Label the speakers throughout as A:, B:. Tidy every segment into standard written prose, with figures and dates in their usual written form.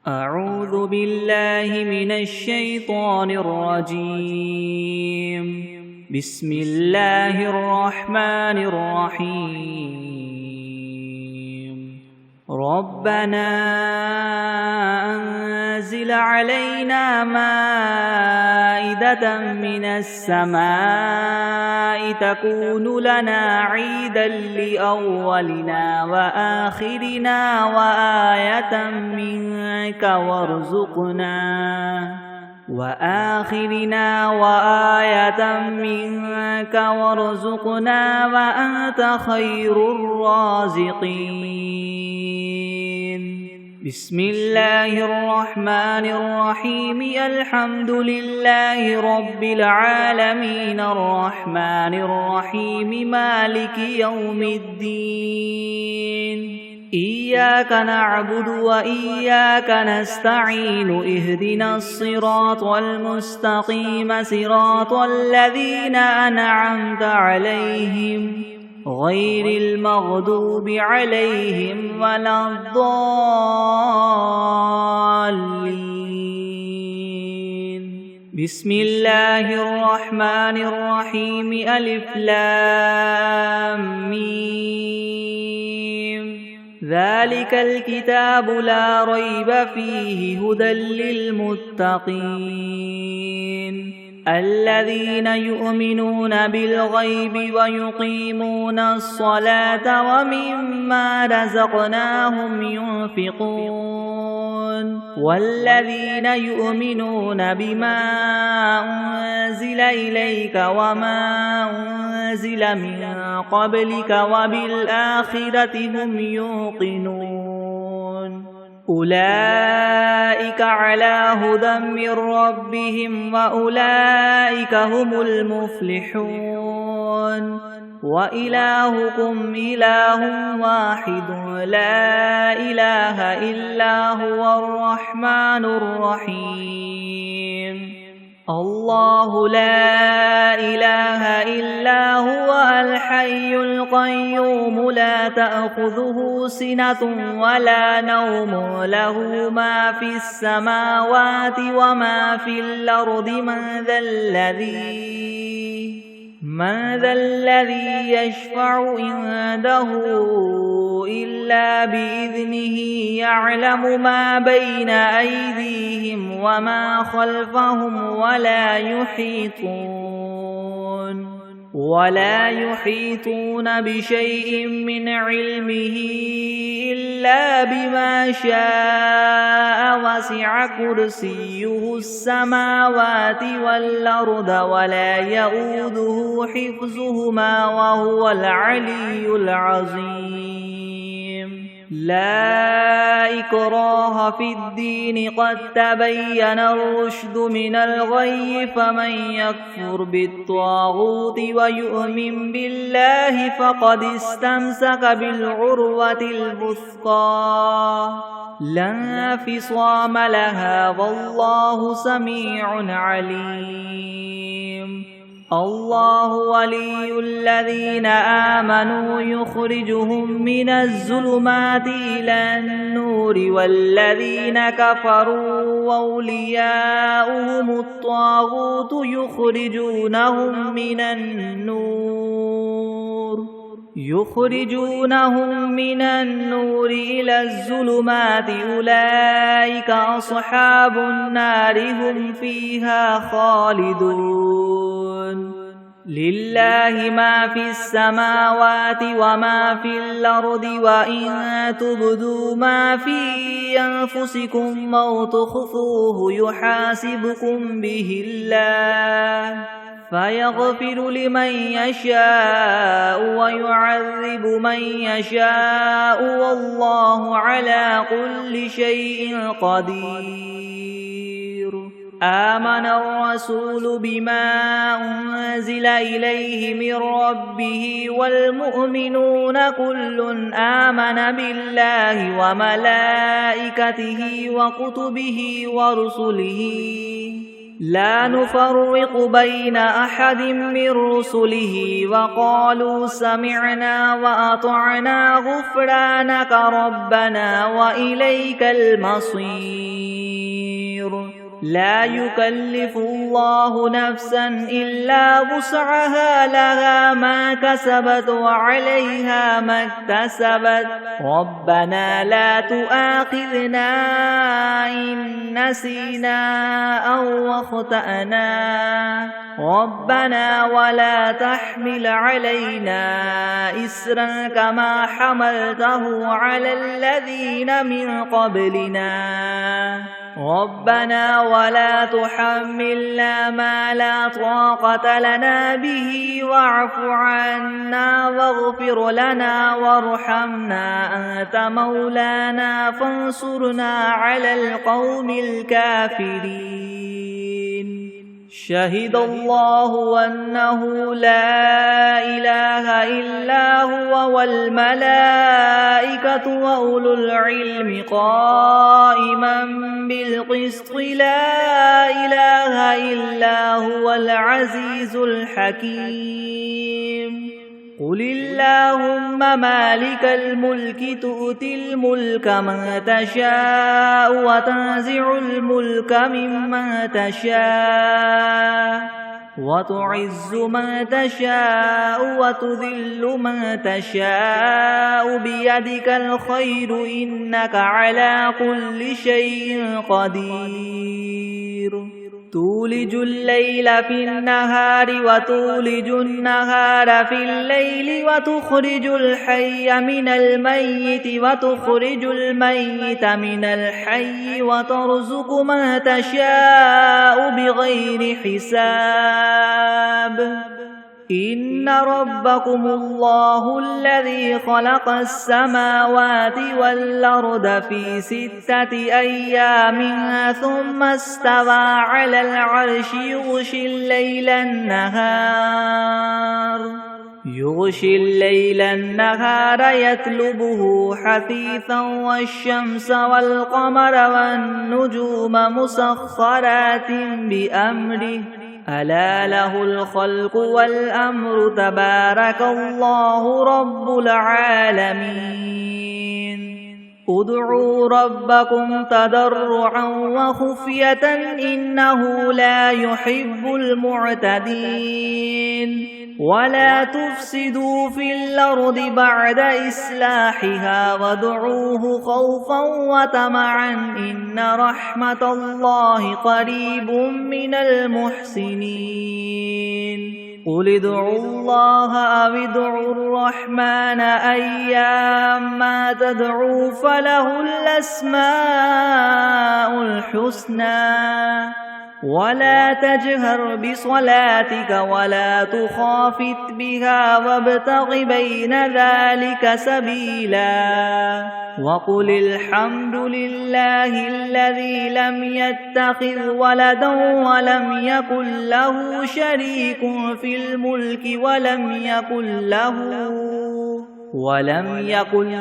A: أعوذ بالله من الشيطان الرجيم. بسم الله الرحمن الرحيم. ربنا أنزل علينا مائدة من السماء تكون لنا عيدا لأولنا وآخرنا وآية منك وارزقنا وأنت خير الرازقين. بسم الله الرحمن الرحيم. الحمد لله رب العالمين الرحمن الرحيم مالك يوم الدين. إياك نعبد وإياك نستعين. اهدنا الصراط المستقيم صراط الذين أنعمت عليهم غير المغضوب عليهم ولا الضالين. بسم الله الرحمن الرحيم. ألف لام ميم. ذلك الكتاب لا ريب فيه هدى للمتقين الذين يؤمنون بالغيب ويقيمون الصلاة ومما رزقناهم ينفقون والذين يؤمنون بما أنزل إليك وما أنزل من قبلك وبالآخرة هم يوقنون أولئك على هدى من ربهم وأولئك هم المفلحون. وإلهكم إله واحد لا إله إلا هو الرحمن الرحيم. الله لا إله إلا هو الحي القيوم لا تأخذه سنة ولا نوم له ما في السماوات وما في الأرض. من ذا الذي يشفع عنده إلا بإذنه. يعلم ما بين أيديهم وما خلفهم ولا يحيطون بشيء من علمه إلا بما شاء. وسع كرسيه السماوات والأرض ولا يؤوده حفظهما وهو العلي العظيم. لا إكراه في الدين قد تبين الرشد من الغي. فمن يكفر بالطاغوت ويؤمن بالله فقد استمسك بالعروة الوثقى لا انفصام لها والله سميع عليم. الله ولي الذين آمنوا يخرجهم من الظلمات إلى النور والذين كفروا أولياؤهم الطاغوت يخرجونهم من النور إلى الظلمات. أولئك أصحاب النار هم فيها خالدون. لله ما في السماوات وما في الأرض. وإن تبدوا ما في أنفسكم أو تخفوه يحاسبكم به الله فيغفر لمن يشاء ويعذب من يشاء والله على كل شيء قدير. آمن الرسول بما أنزل إليه من ربه والمؤمنون كل آمن بالله وملائكته وكتبه ورسله لا نفرق بين أحد من رسله وقالوا سمعنا وأطعنا غفرانك ربنا وإليك المصير لا يكلف الله نفسا إلا وسعها لها ما كسبت وعليها ما اكتسبت ربنا لا تؤاخذنا إن نسينا أو أخطأنا ربنا ولا تحمل علينا إسرا كما حملته على الذين من قبلنا ربنا ولا تحملنا ما لا طاقة لنا به واعف عنا واغفر لنا وارحمنا أنت مولانا فانصرنا على القوم الكافرين شهد الله أنه لا إله إلا هو والملائكة وأولو العلم قائما بالقسط لا إله إلا هو العزيز الحكيم قل اللهم مالك الملك تؤتي الملك من تشاء وتنزع الملك ممن تشاء وتعز من تشاء وتذل من تشاء بيدك الخير إنك على كل شيء قدير تولج الليل في النهار وتولج النهار في الليل وتخرج الحي من الميت وتخرج الميت من الحي وترزق من تشاء بغير حساب إن ربكم الله الذي خلق السماوات والأرض في 6 أيام ثم استوى على العرش يغشي الليل النهار يطلبه حثيثا والشمس والقمر والنجوم مسخرات بأمره ألا له الخلق والأمر تبارك الله رب العالمين ادعوا ربكم تضرعا وخفية إنه لا يحب المعتدين ولا تفسدوا في الأرض بعد إصلاحها وادعوه خوفا وطمعا إن رحمة الله قريب من المحسنين قل ادعوا الله أو ادعوا الرحمن أيما تدعوا فله الأسماء الحسنى ولا تجهر بصلاتك ولا تخافت بها وابتغ بين ذلك سبيلا وقل الحمد لله الذي لم يتخذ ولدا ولم يكن له شريك في الملك ولم يكن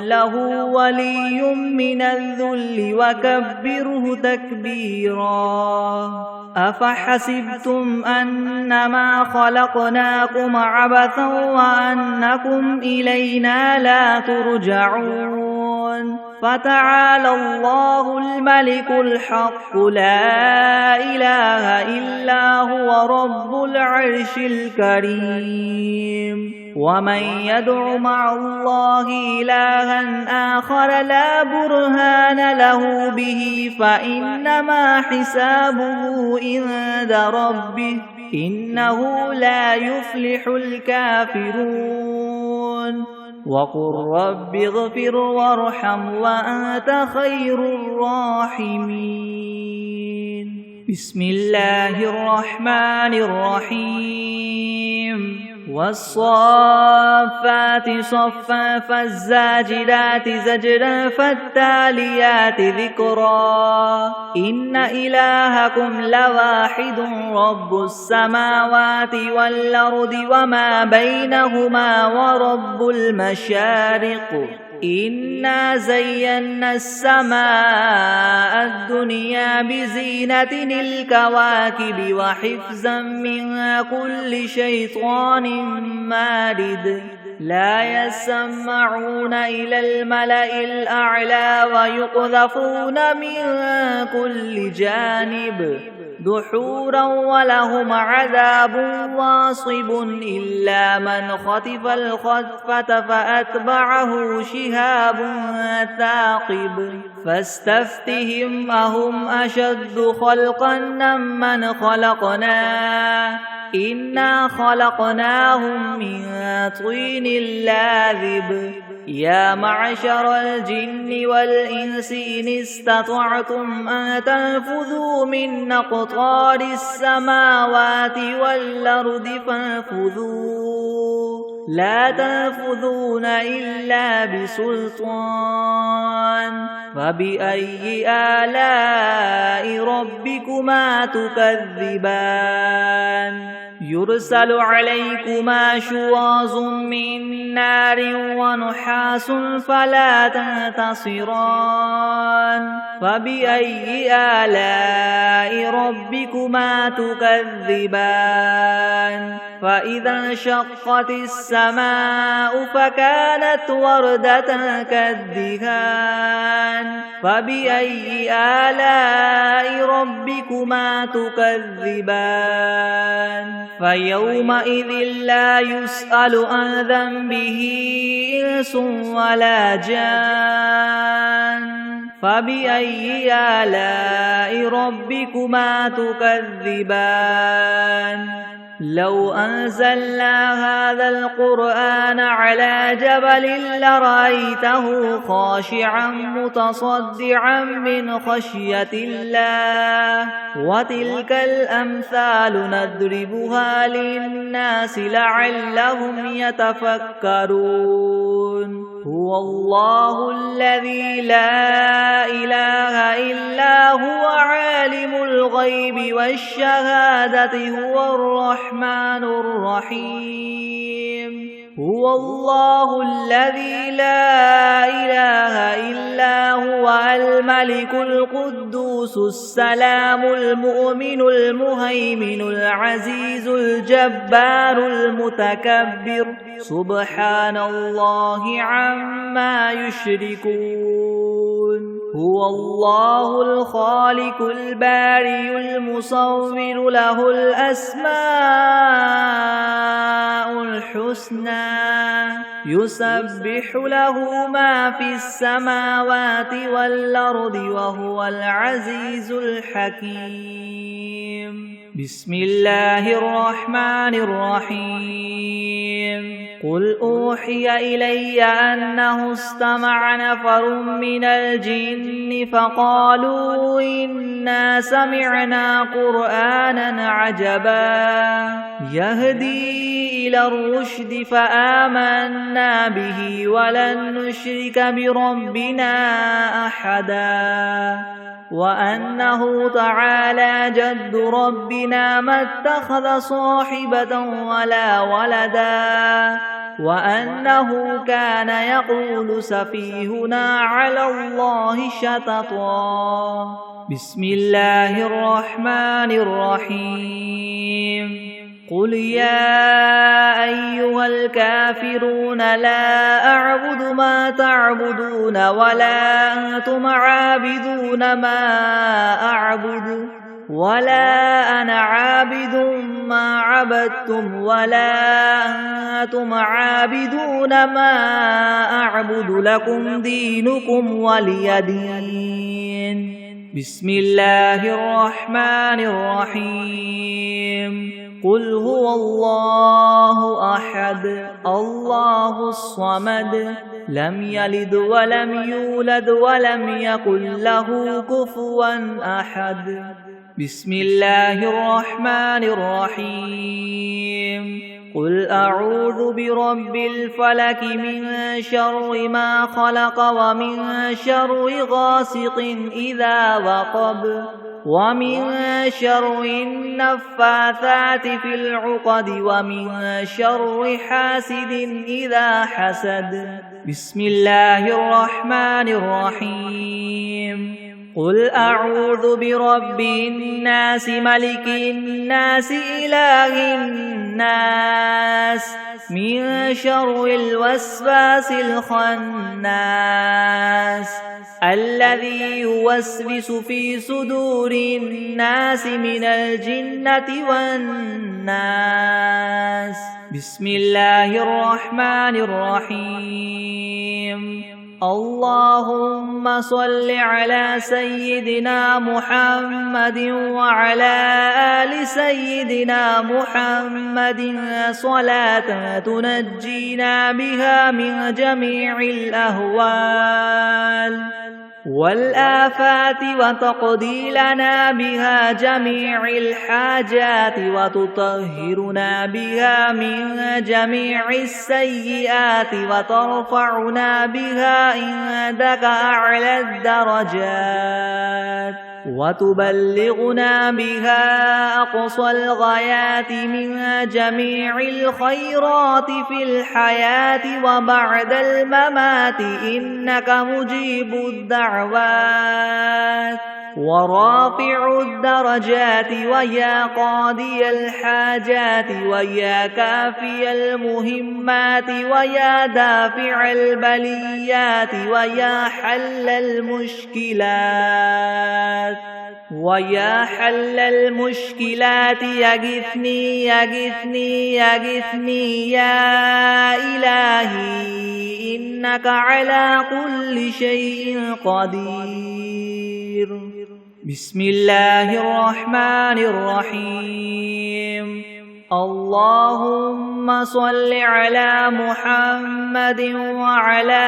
A: له ولي من الذل وكبره تكبيرا أفحسبتم أنما خلقناكم عبثا وأنكم إلينا لا ترجعون فتعالى الله الملك الحق لا إله إلا هو رب العرش الكريم ومن يدع مع الله إلها آخر لا برهان له به فإنما حسابه عند ربه إنه لا يفلح الكافرون وقل رب اغفر وارحم وأنت خير الراحمين بسم الله الرحمن الرحيم والصافات صفا فالزاجرات زجرا فالتاليات ذكرا إن إلهكم لواحد رب السماوات والأرض وما بينهما ورب المشارق إنا زينا السماء الدنيا الدنيا بزينة الكواكب وحفظا من كل شيطان مارد لا يسمعون إلى الملأ الأعلى ويقذفون من كل جانب دحورا ولهم عذاب واصب إلا من خطف الخطفة فأتبعه شهاب ثاقب فاستفتهم أهم أشد خلقا ممن خلقنا إنا خلقناهم من طين لاذب يا معشر الجن والإنس إن استطعتم أن تنفذوا من أقطار السماوات والأرض فانفذوا لا تنفذون إلا بسلطان فبأي آلاء ربكما تكذبان يرسل عليكما شواظ من نار ونحاس فلا تنتصران فبأي آلاء ربكما تكذبان فإذا انشقت السماء فكانت وردة كالدهان فبأي آلاء ربكما تكذبان فيومئذ لا يسأل عن ذنبه إنس ولا جان فبأي آلاء ربكما تكذبان لو أنزلنا هذا القرآن على جبل لرأيته خاشعا متصدعا من خشية الله وتلك الأمثال نضربها للناس لعلهم يتفكرون هو الله الذي لا إله إلا هو عالم الغيب والشهادة هو الرحمن الرحيم هو الله الذي لا إله إلا هو الملك القدوس السلام المؤمن المهيمن العزيز الجبار المتكبر سبحان الله عما يشركون هو الله الخالق البارئ المصور له الأسماء الحسنى يسبح له ما في السماوات والأرض وهو العزيز الحكيم بسم الله الرحمن الرحيم قل أوحي إلي أنه استمع نفر من الجن فقالوا إنا سمعنا قرآنا عجبا يهدي إلى الرشد فآمنا به ولن نشرك بربنا أحدا وأنه تعالى جد ربنا ما اتخذ صاحبة ولا ولدا وأنه كان يقول سفيهنا على الله شططا بسم الله الرحمن الرحيم قل يا أيها الكافرون لا أعبد ما تعبدون ولا أنتم عابدون ما أعبد ولا أنا عابد ما عبدتم ولا أنتم عابدون ما أعبد لكم دينكم ولي دين بسم الله الرحمن الرحيم قل هو الله أحد الله الصمد لم يلد ولم يولد ولم يكن له كفوا أحد بسم الله الرحمن الرحيم قل أعوذ برب الفلك من شر ما خلق ومن شر غاسق إذا وقب ومن شر النفاثات في العقد ومن شر حاسد إذا حسد بسم الله الرحمن الرحيم قل أعوذ برب الناس ملك الناس إله الناس من شر الوسواس الخناس الذي يوسوس في صدور الناس من الجنة والناس. بسم الله الرحمن الرحيم. اللهم صل على سيدنا محمد وعلى آل سيدنا محمد صلاة تنجينا بها من جميع الأهوال والآفات وتقضي لنا بها جميع الحاجات وتطهرنا بها من جميع السيئات وترفعنا بها عندك أعلى الدرجات وتبلغنا بها أقصى الغايات من جميع الخيرات في الحياة وبعد الممات إنك مجيب الدعوات ورافع الدرجات ويا قاضي الحاجات ويا كافي المهمات ويا دافع البليات ويا حل المشكلات ويا حل المشكلات يغثني يغثني يغثني يا إلهي إنك على كل شيء قدير. بسم الله الرحمن الرحيم. اللهم صل على محمد وعلى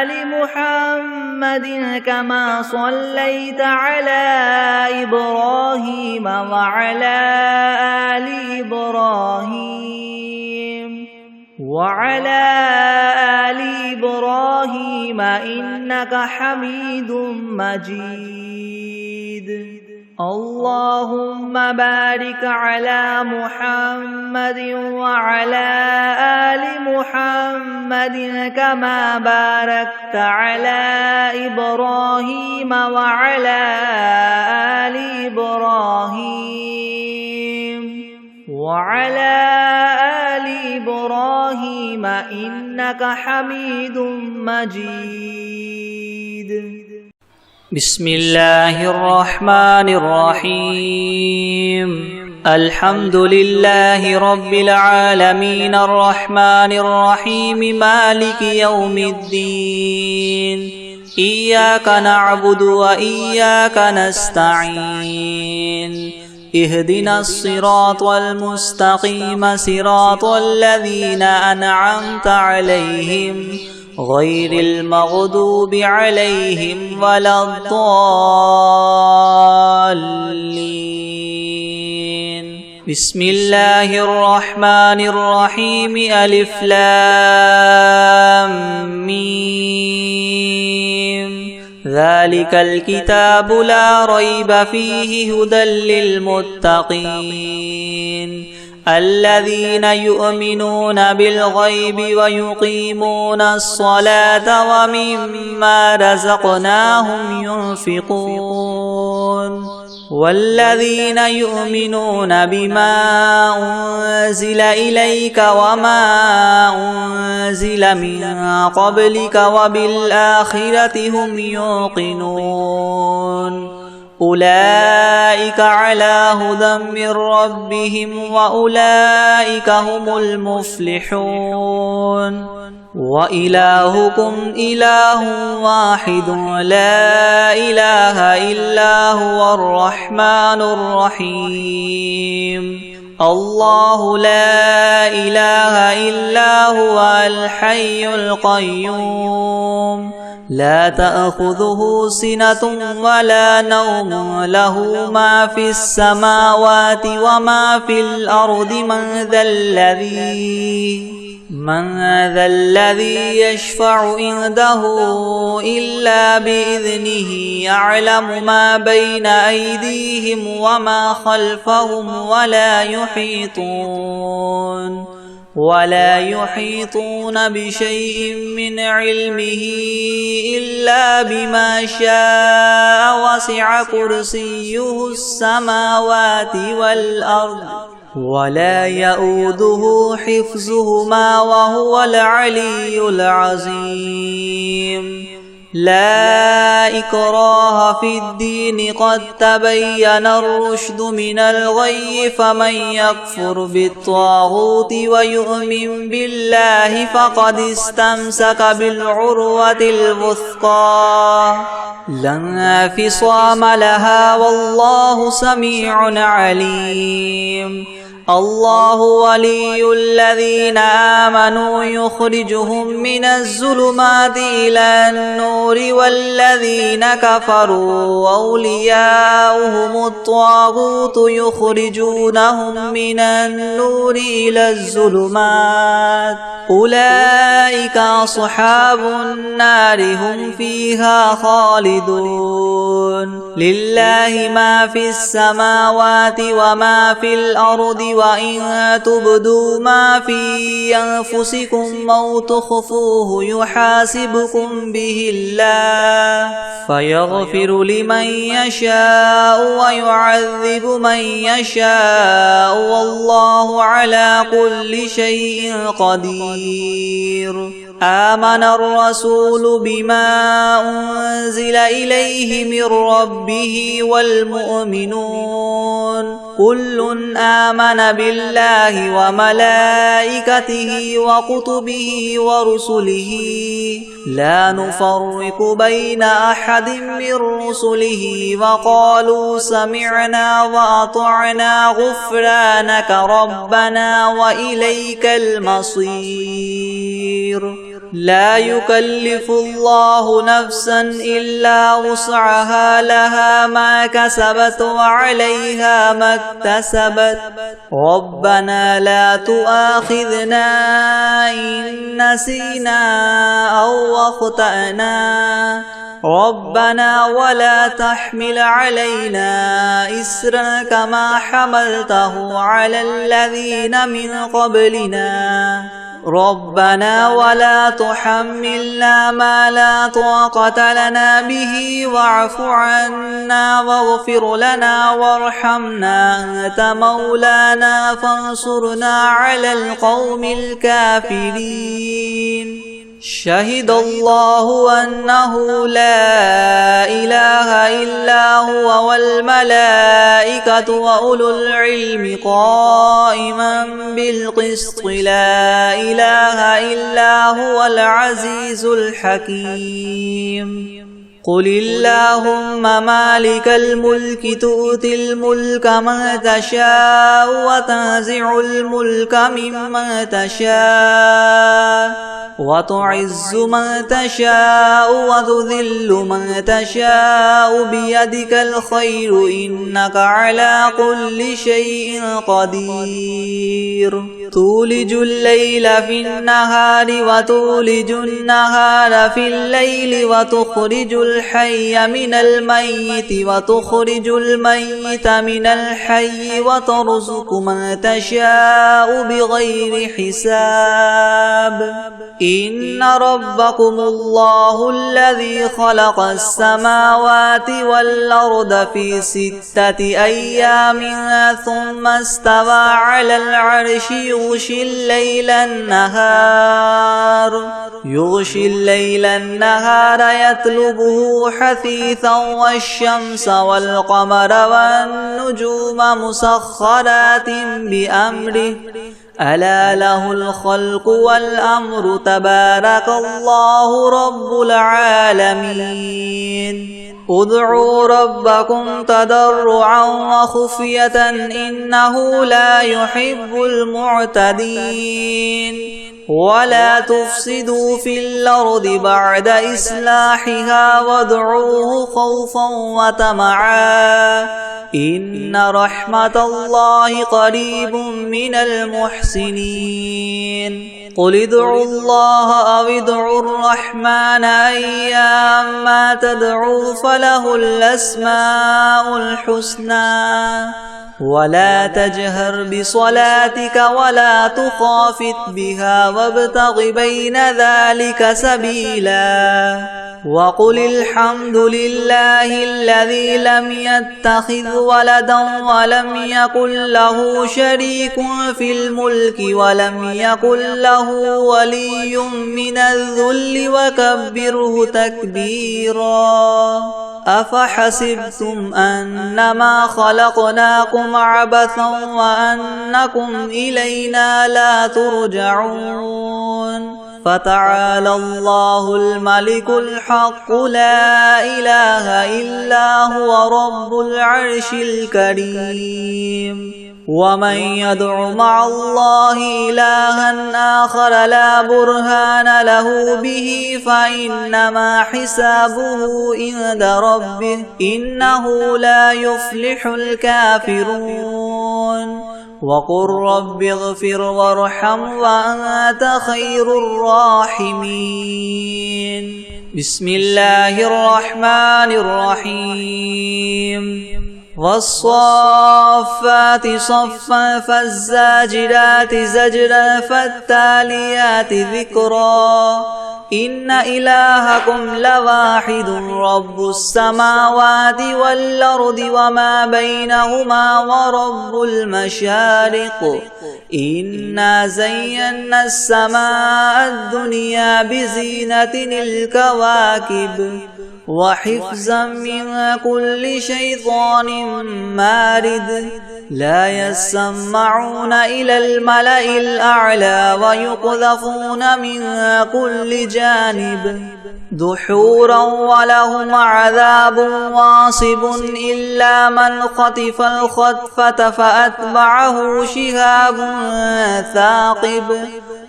A: آل محمد كما صليت على إبراهيم وعلى آل إبراهيم وعلى آل إبراهيم إنك حميد مجيد. اللهم بارك على محمد وعلى آل محمد كما باركت على إبراهيم وعلى آل إبراهيم وعلى آل إبراهيم إنك حميد مجيد.
B: بسم الله الرحمن الرحيم. الحمد لله رب العالمين الرحمن الرحيم مالك يوم الدين. إياك نعبد وإياك نستعين. اهدنا الصراط المستقيم صراط الذين أنعمت عليهم غير المغضوب عليهم ولا الضالين. بسم الله الرحمن الرحيم. ألف لام ميم. ذلك الكتاب لا ريب فيه هدى للمتقين الذين يؤمنون بالغيب ويقيمون الصلاة ومما رزقناهم ينفقون والذين يؤمنون بما أنزل إليك وما أنزل من قبلك وبالآخرة هم يوقنون أولئك على هدى من ربهم وأولئك هم المفلحون. وإلهكم إله واحد لا إله إلا هو الرحمن الرحيم. الله لا إله إلا هو الحي القيوم لا تأخذه سنة ولا نوم له ما في السماوات وما في الأرض من ذا الذي يشفع عنده إلا بإذنه يعلم ما بين أيديهم وما خلفهم ولا يحيطون بشيء من علمه إلا بما شاء وسع كرسيه السماوات والأرض ولا يؤوده حفظهما وهو العلي العظيم لا إكراه في الدين قد تبين الرشد من الغي فمن يكفر بالطاغوت ويؤمن بالله فقد استمسك بالعروة الوثقى لا انفصام لها والله سميع عليم الله ولي الذين آمنوا يخرجهم من الظلمات إلى النور والذين كفروا أولياؤهم الطاغوت يخرجونهم من النور إلى الظلمات أولئك أصحاب النار هم فيها خالدون لله ما في السماوات وما في الأرض وإن تبدوا ما في أنفسكم أو تخفوه يحاسبكم به الله فيغفر لمن يشاء ويعذب من يشاء والله على كل شيء قدير آمن الرسول بما أنزل إليه من ربه والمؤمنون كل آمن بالله وملائكته وكتبه ورسله لا نفرق بين أحد من رسله وقالوا سمعنا وأطعنا غفرانك ربنا وإليك المصير لا يكلف الله نفسا إلا وسعها لها ما كسبت وعليها ما اكتسبت ربنا لا تؤاخذنا إن نسينا أو أخطأنا ربنا ولا تحمل علينا إسرا كما حملته على الذين من قبلنا ربنا ولا تحملنا ما لا طاقة لنا به واعف عنا واغفر لنا وارحمنا أنت مولانا فانصرنا على القوم الكافرين شهد الله أنه لا إله إلا هو والملائكة وأولو العلم قائما بالقسط لا إله إلا هو العزيز الحكيم قل اللهم مالك الملك تؤتي الملك من تشاء وتنزع الملك ممن تشاء وتعز من تشاء وتذل من تشاء بيدك الخير إنك على كل شيء قدير تولج الليل في النهار وتولج النهار في الليل وتخرج الحي من الميت وتخرج الميت من الحي وترزق من تشاء بغير حساب إن ربكم الله الذي خلق السماوات والأرض في 6 أيام ثم استوى على العرش يغشي الليل النهار يطلبه حثيثا والشمس والقمر والنجوم مسخرات بأمره ألا له الخلق والأمر تبارك الله رب العالمين ادعوا ربكم تضرعا وخفية إنه لا يحب المعتدين ولا تفسدوا في الأرض بعد إصلاحها وادعوه خوفا وطمعا إن رحمة الله قريب من المحسنين قل ادعوا الله أو ادعوا الرحمن أيما تدعوا فله الأسماء الحسنى ولا تجهر بصلاتك ولا تخافت بها وابتغ بين ذلك سبيلا وقل الحمد لله الذي لم يتخذ ولدا ولم يكن له شريك في الملك ولم يكن له ولي من الذل وكبره تكبيرا أفحسبتم أنما خلقناكم عبثا وأنكم إلينا لا ترجعون فتعالى الله الملك الحق لا إله إلا هو رب العرش الكريم ومن يدع مع الله إلها آخر لا برهان له به فإنما حسابه عند ربه إنه لا يفلح الكافرون وقل رب اغفر وارحم وأنت خير الراحمين بسم الله الرحمن الرحيم والصافات صفا فالزاجرات زجرا فالتاليات ذكرا إن إلهكم لواحد رب السماوات والأرض وما بينهما ورب المشارق إنا زينا السماء الدنيا بزينة الكواكب وحفظا من كل شيطان مارد لا يسمعون إلى الملأ الأعلى ويقذفون من كل جانب دحورا ولهم عذاب واصب إلا من خطف الخطفة فأتبعه شهاب ثاقب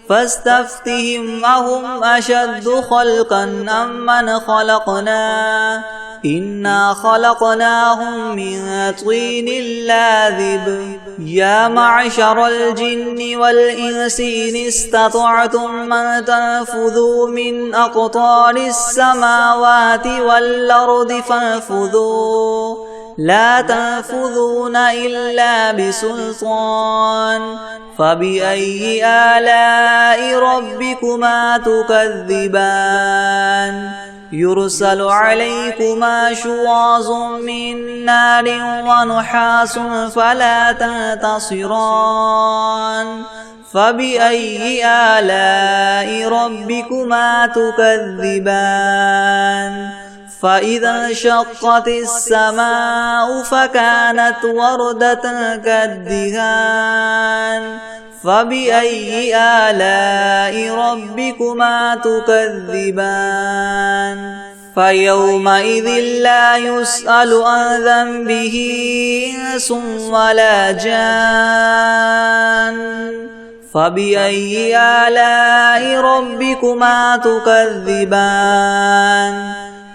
B: فاستفتهم أهم أشد خلقا أم من خلقنا إنا خلقناهم من طين لاذب يا معشر الجن والإنس إن استطعتم من تنفذوا من أقطار السماوات والأرض فانفذوا لا تنفذون إلا بسلطان فبأي آلاء ربكما تكذبان يرسل عليكما شواظ من نار ونحاس فلا تنتصران فبأي آلاء ربكما تكذبان فإذا انشقت السماء فكانت وردة كالدهان فبأي آلاء ربكما تكذبان فيومئذ لا يسأل عن ذنبه إنس ولا جان فبأي آلاء ربكما تكذبان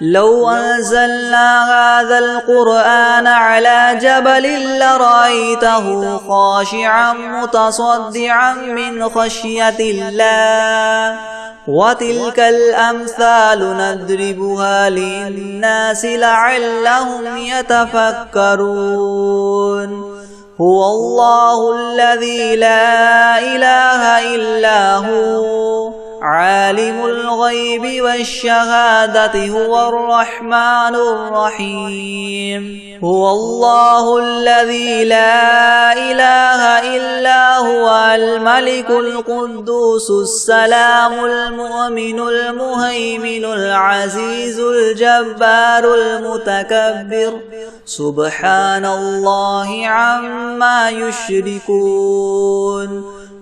B: لو أنزلنا هذا القرآن على جبل لرأيته خاشعا متصدعا من خشية الله وتلك الأمثال نضربها للناس لعلهم يتفكرون هو الله الذي لا إله إلا هو عالم الغيب والشهادة هو الرحمن الرحيم هو الله الذي لا إله إلا هو الملك القدوس السلام المؤمن المهيمن العزيز الجبار المتكبر سبحان الله عما يشركون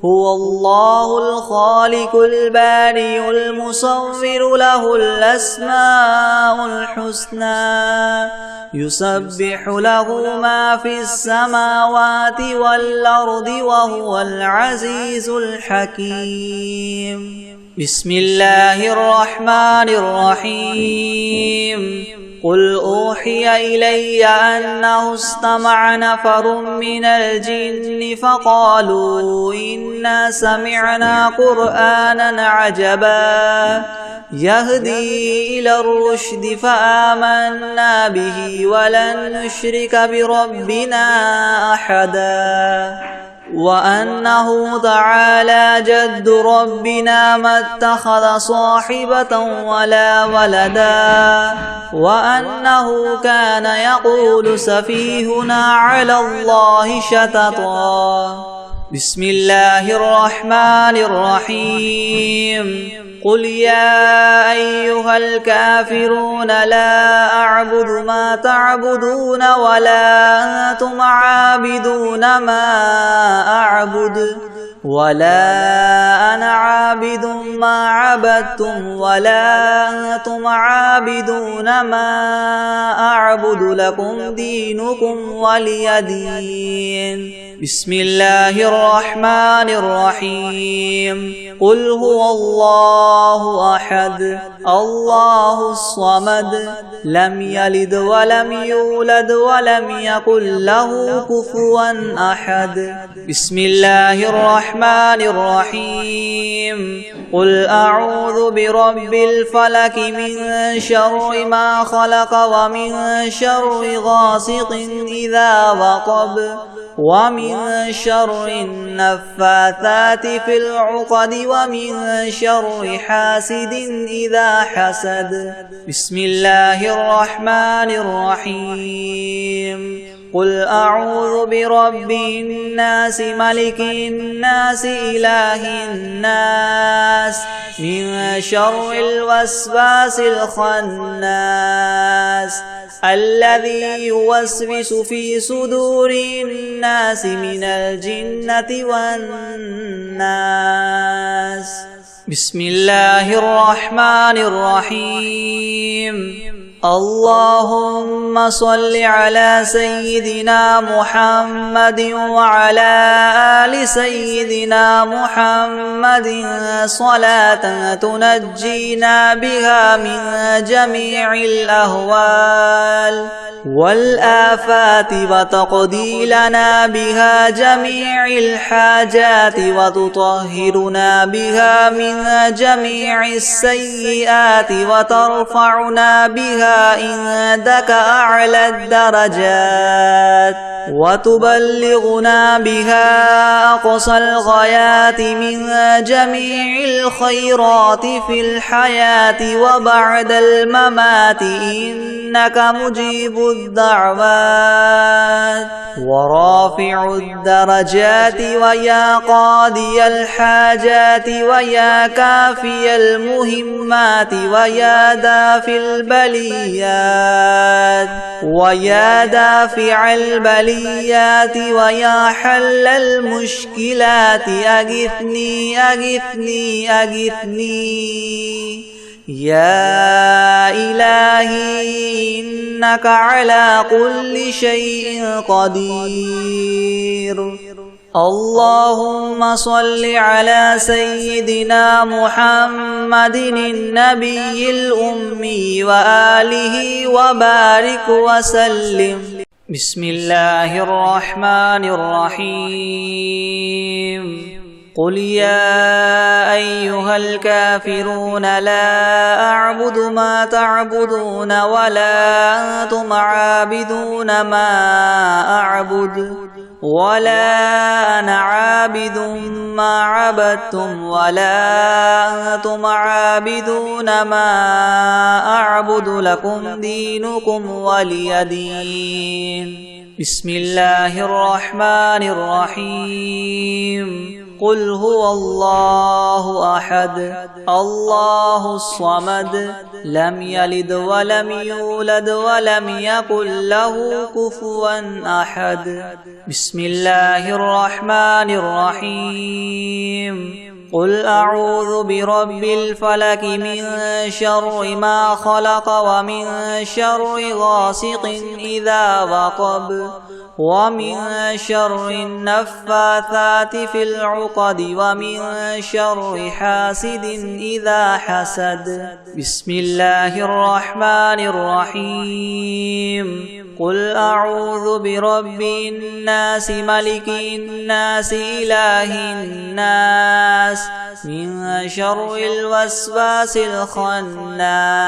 B: هو الله الخالق البارئ المصور له الأسماء الحسنى يسبح له ما في السماوات والأرض وهو العزيز الحكيم بسم الله الرحمن الرحيم قل أوحي إلي أنه استمع نفر من الجن فقالوا إنا سمعنا قرآنا عجبا يهدي إلى الرشد فآمنا به ولن نشرك بربنا أحدا وأنه تعالى جد ربنا ما اتخذ صاحبة ولا ولدا وأنه كان يقول سفيهنا على الله شططا. بسم الله الرحمن الرحيم. قل يا أيها الكافرون لا أعبد ما تعبدون ولا أنتم عابدون ما أعبد ولا أنا عابد ما عبدتم ولا أنتم عابدون ما أعبد لكم دينكم ولي دين. بسم الله الرحمن الرحيم. قل هو الله أحد الله الصمد لم يلد ولم يولد ولم يكن له كفوا أحد. بسم الله الرحمن الرحيم. قل أعوذ برب الفلك من شر ما خلق ومن شر غاسق إذا وقب ومن شر النفاثات في العقد ومن شر حاسد إذا حسد. بسم الله الرحمن الرحيم. قل أعوذ برب الناس ملك الناس إله الناس من شر الوسواس الخناس الذي يوسوس في صدور الناس من الجنة والناس. بسم الله الرحمن الرحيم. اللهم صل على سيدنا محمد وعلى آل سيدنا محمد صلاة تنجينا بها من جميع الأهوال والآفات وتقضي لنا بها جميع الحاجات وتطهرنا بها من جميع السيئات وترفعنا بها عندك أعلى الدرجات وتبلغنا بها أقصى الغايات من جميع الخيرات في الحياة وبعد الممات إنك مجيب الدعوات ورافع الدرجات ويا قاضي الحاجات ويا كافي المهمات ويا دافع البليات ويا دافع البليات ويا حل المشكلات أغثني أغثني أغثني يا إلهي إنك على كل شيء قدير. اللهم صل على سيدنا محمد النبي الأمي وآله وبارك وسلم. بسم الله الرحمن الرحيم. قل يا أيها الكافرون لا أعبد ما تعبدون ولا أنتم عابدون ما أعبد ولا أنا عابد ما عبدتم ولا أنتم عابدون ما أعبد لكم دينكم ولي دين. بسم الله الرحمن الرحيم. قل هو الله أحد الله الصمد لم يلد ولم يولد ولم يكن له كفوا أحد. بسم الله الرحمن الرحيم. قل أعوذ برب الفلك من شر ما خلق ومن شر غاسق إذا وقب ومن شر النفاثات في العقد ومن شر حاسد إذا حسد. بسم الله الرحمن الرحيم. قل أعوذ برب الناس ملك الناس إله الناس من شر الوسواس الخناس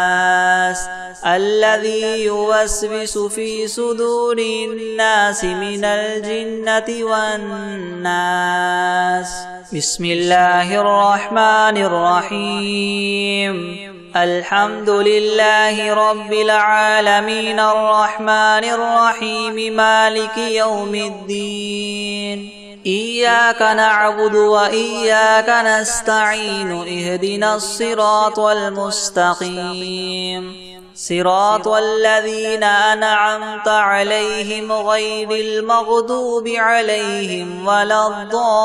B: الذي يوسوس في صدور الناس من الجنة والناس. بسم الله الرحمن الرحيم. الحمد لله رب العالمين الرحمن الرحيم مالك يوم الدين. إياك نعبد وإياك نستعين اهدنا الصراط المستقيم صراط الذين أنعمت عليهم غير المغضوب عليهم ولا الضالين.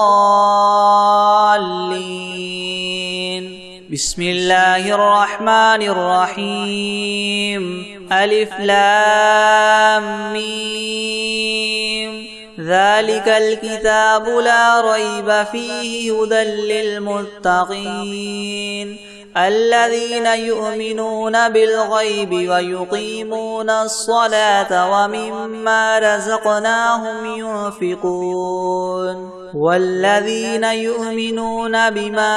B: بسم الله الرحمن الرحيم. ألف لام ميم. ذلك الكتاب لا ريب فيه هدى للمتقين الذين يؤمنون بالغيب ويقيمون الصلاة ومما رزقناهم ينفقون والذين يؤمنون بما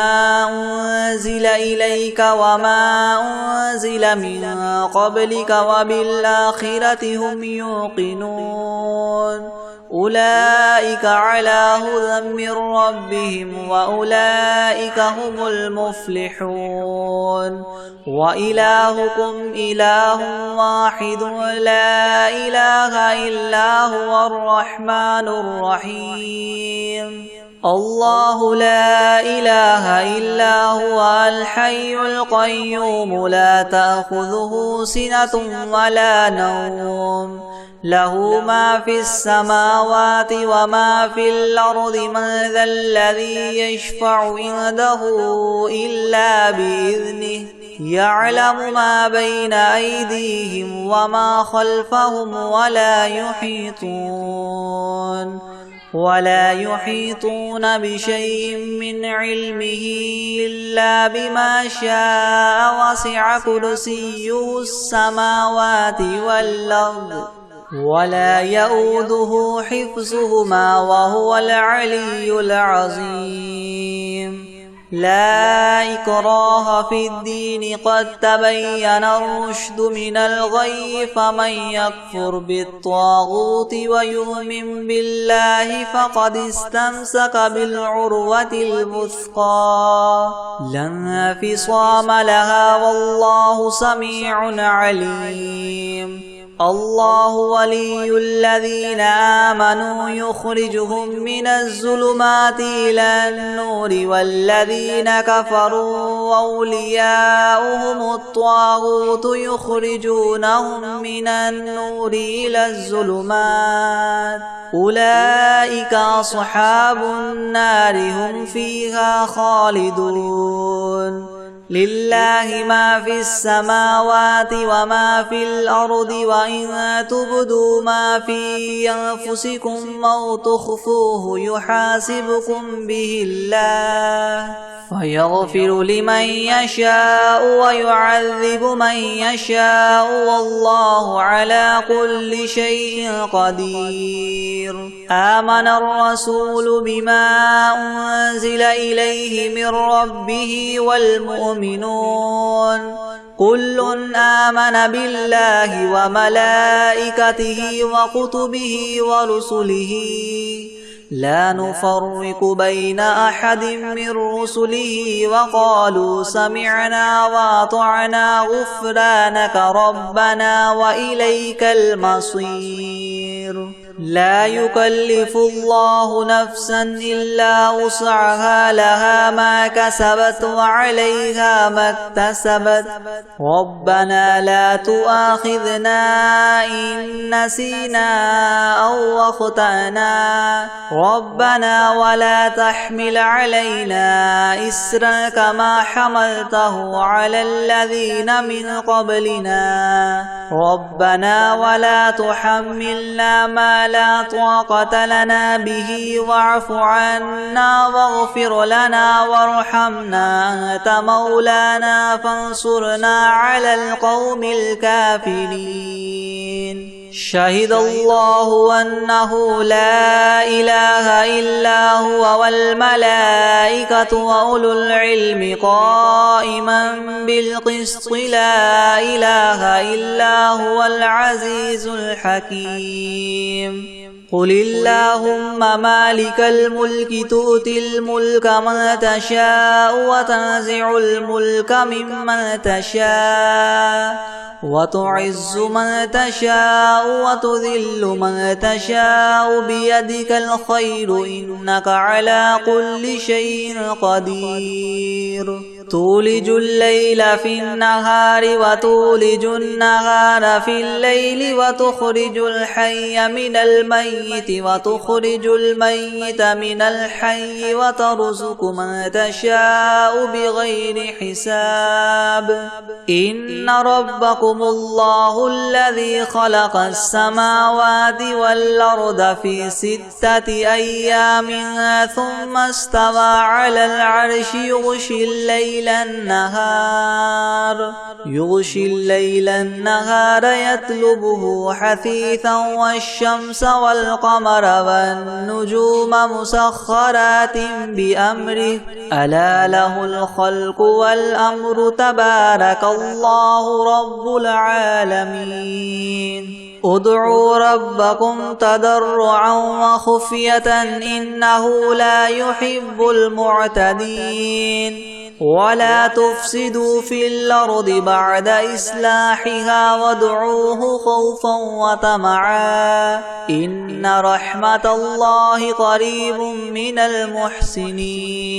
B: أنزل إليك وما أنزل من قبلك وبالآخرة هم يوقنون أولئك على هدى من ربهم وأولئك هم المفلحون. وإلهكم إله واحد لا إله إلا هو الرحمن الرحيم. الله لا إله إلا هو الحي القيوم لا تأخذه سنة ولا نوم له ما في السماوات وما في الأرض من ذا الذي يشفع عنده إلا بإذنه يعلم ما بين أيديهم وما خلفهم ولا يحيطون بشيء من علمه إلا بما شاء وسع كرسيه السماوات والأرض ولا يؤوده حفظهما وهو العلي العظيم. لا إكراه في الدين قد تبين الرشد من الغي فمن يكفر بالطاغوت ويؤمن بالله فقد استمسك بالعروة الوثقى لا انفصام لها والله سميع عليم. الله ولي الذين آمنوا يخرجهم من الظلمات إلى النور والذين كفروا أولياؤهم الطاغوت يخرجونهم من النور إلى الظلمات أولئك أصحاب النار هم فيها خالدون. لله ما في السماوات وما في الأرض وإن تبدوا ما في أنفسكم أو تخفوه يحاسبكم به الله فيغفر لمن يشاء ويعذب من يشاء والله على كل شيء قدير. آمن الرسول بما أنزل إليه من ربه والمؤمنون كل آمن بالله وملائكته وكتبه ورسله لا نفرق بين أحد من رسله وقالوا سمعنا وأطعنا غفرانك ربنا وإليك المصير. لا يكلف الله نفسا إلا وسعها لها ما كسبت وعليها ما اكتسبت ربنا لا تؤاخذنا إن نسينا أو أخطأنا ربنا ولا تحمل علينا إسرا كما حملته على الذين من قبلنا ربنا ولا تحملنا ما لا طاقة لنا به واعف عنا واغفر لنا وارحمنا أنت مولانا فانصرنا على القوم الكافرين. شهد الله أنه لا إله إلا هو والملائكة وأولو العلم قائما بالقسط لا إله إلا هو العزيز الحكيم قل اللهم مالك الملك تؤتي الملك من تشاء وتنزع الملك ممن تشاء وتعز من تشاء وتذل من تشاء بيدك الخير إنك على كل شيء قدير تولج الليل في النهار وتولج النهار في الليل وتخرج الحي من الميت وتخرج الميت من الحي وترزق من تشاء بغير حساب إن ربكم الله الذي خلق السماوات والأرض في 6 أيام ثم استوى على العرش يغشي الليل النهار يطلبه حثيثا والشمس والقمر والنجوم مسخرات بأمره ألا له الخلق والأمر تبارك الله رب العالمين ادعوا ربكم تضرعا وخفية إنه لا يحب المعتدين ولا تفسدوا في الأرض بعد إصلاحها وادعوه خوفا وطمعا إن رحمة الله قريب من المحسنين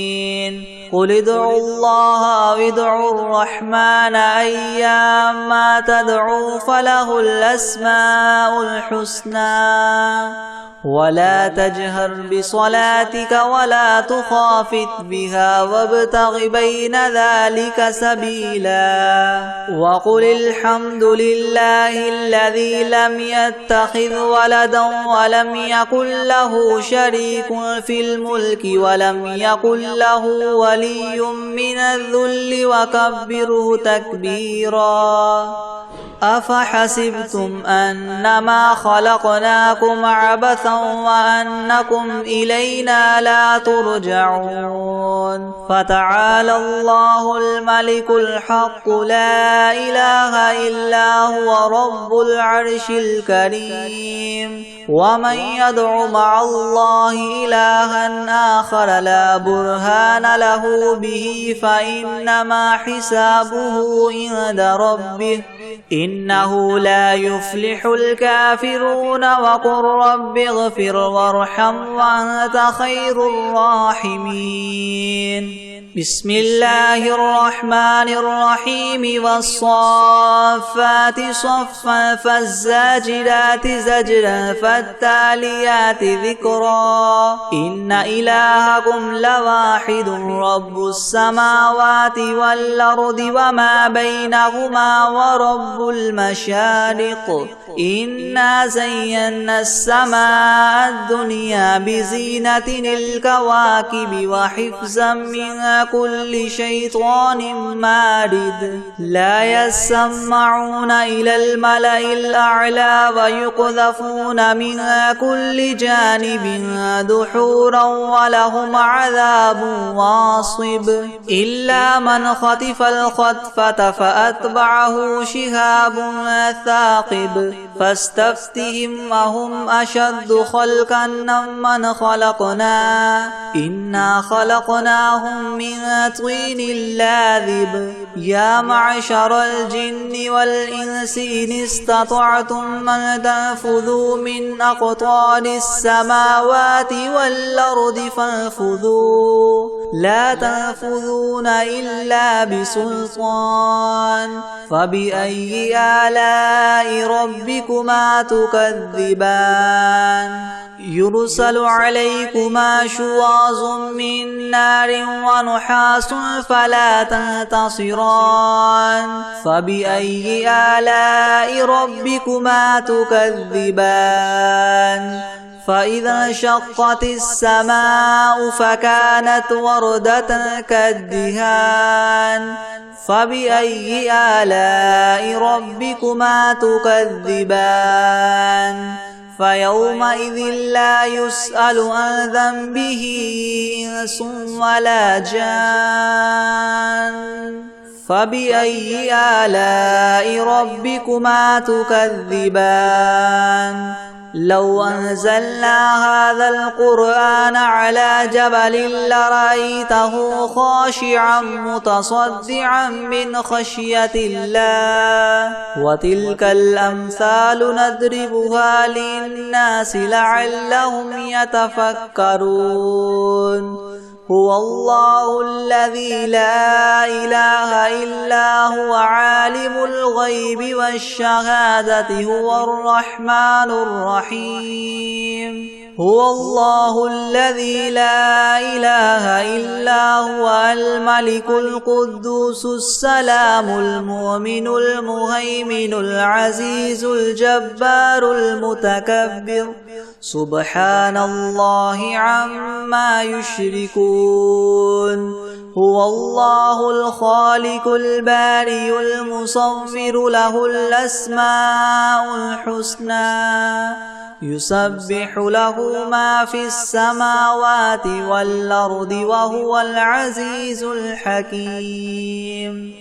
B: قل ادعوا الله أو ادعوا الرحمن أيما تدعوا فله الأسماء الحسنى ولا تجهر بصلاتك ولا تخافت بها وابتغ بين ذلك سبيلا وقل الحمد لله الذي لم يتخذ ولدا ولم يكن له شريك في الملك ولم يكن له ولي من الذل وكبره تكبيرا أفحسبتم أنما خلقناكم عبثا وأنكم إلينا لا ترجعون فتعالى الله الملك الحق لا إله إلا هو رب العرش الكريم ومن يدع مع الله إلها آخر لا برهان له به فإنما حسابه عند ربه إنه لا يفلح الكافرون وقل رب اغفر وارحم وأنت خير الراحمين بسم الله الرحمن الرحيم والصافات صفا فالزاجرات زجرا فالتاليات ذكرا إن إلهكم لواحد رب السماوات والأرض وما بينهما ورب المشارق إنا زينا السماء الدنيا بزينة الكواكب وحفظا من كل شيطان مارد لا يسمعون إلى الملأ الأعلى ويقذفون من كل جانب دحورا ولهم عذاب واصب إلا من خطف الخطفة فأتبعه شهاب ثاقب فاستفتهم أهم أشد خلقا ممن خلقنا إنا خلقناهم من طين لاذب يا معشر الجن والإنس إن استطعتم أن تنفذوا من أقطار السماوات والأرض فانفذوا لا تنفذون إلا بسلطان فبأي آلاء ربكما تكذبان يرسل عليكما شواظ من نار ونحاس فلا تنتصران فبأي آلاء ربكما تكذبان فإذا انشقت السماء فكانت وردة كالدهان فبأي آلاء ربكما تكذبان فيومئذ لا يسأل عن ذنبه إنس ولا جان فبأي آلاء ربكما تكذبان لو أنزلنا هذا القرآن على جبل لرأيته خاشعا متصدعا من خشية الله وتلك الأمثال نضربها للناس لعلهم يتفكرون هو الله الذي لا إله إلا هو عالم الغيب والشهادة هو الرحمن الرحيم هو الله الذي لا إله إلا هو الملك القدوس السلام المؤمن المهيمن العزيز الجبار المتكبر سبحان الله عما يشركون هو الله الخالق البارئ المصور له الأسماء الحسنى يسبح له ما في السماوات والأرض وهو العزيز الحكيم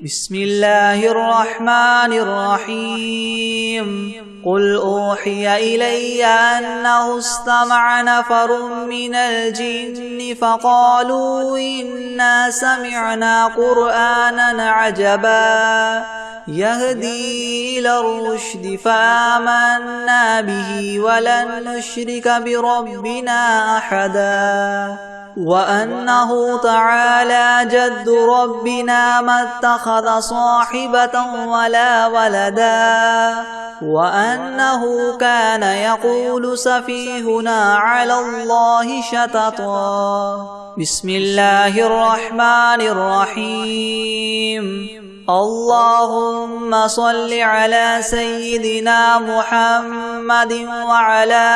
B: بسم الله الرحمن الرحيم قل أوحي إلي أنه استمع نفر من الجن فقالوا إنا سمعنا قرآنا عجبا يهدي إلى الرشد فآمنا به ولن نشرك بربنا أحدا وأنه تعالى جد ربنا ما اتخذ صاحبة ولا ولدا وأنه كان يقول سفيهنا على الله شططا بسم الله الرحمن الرحيم اللهم صل على سيدنا محمد وعلى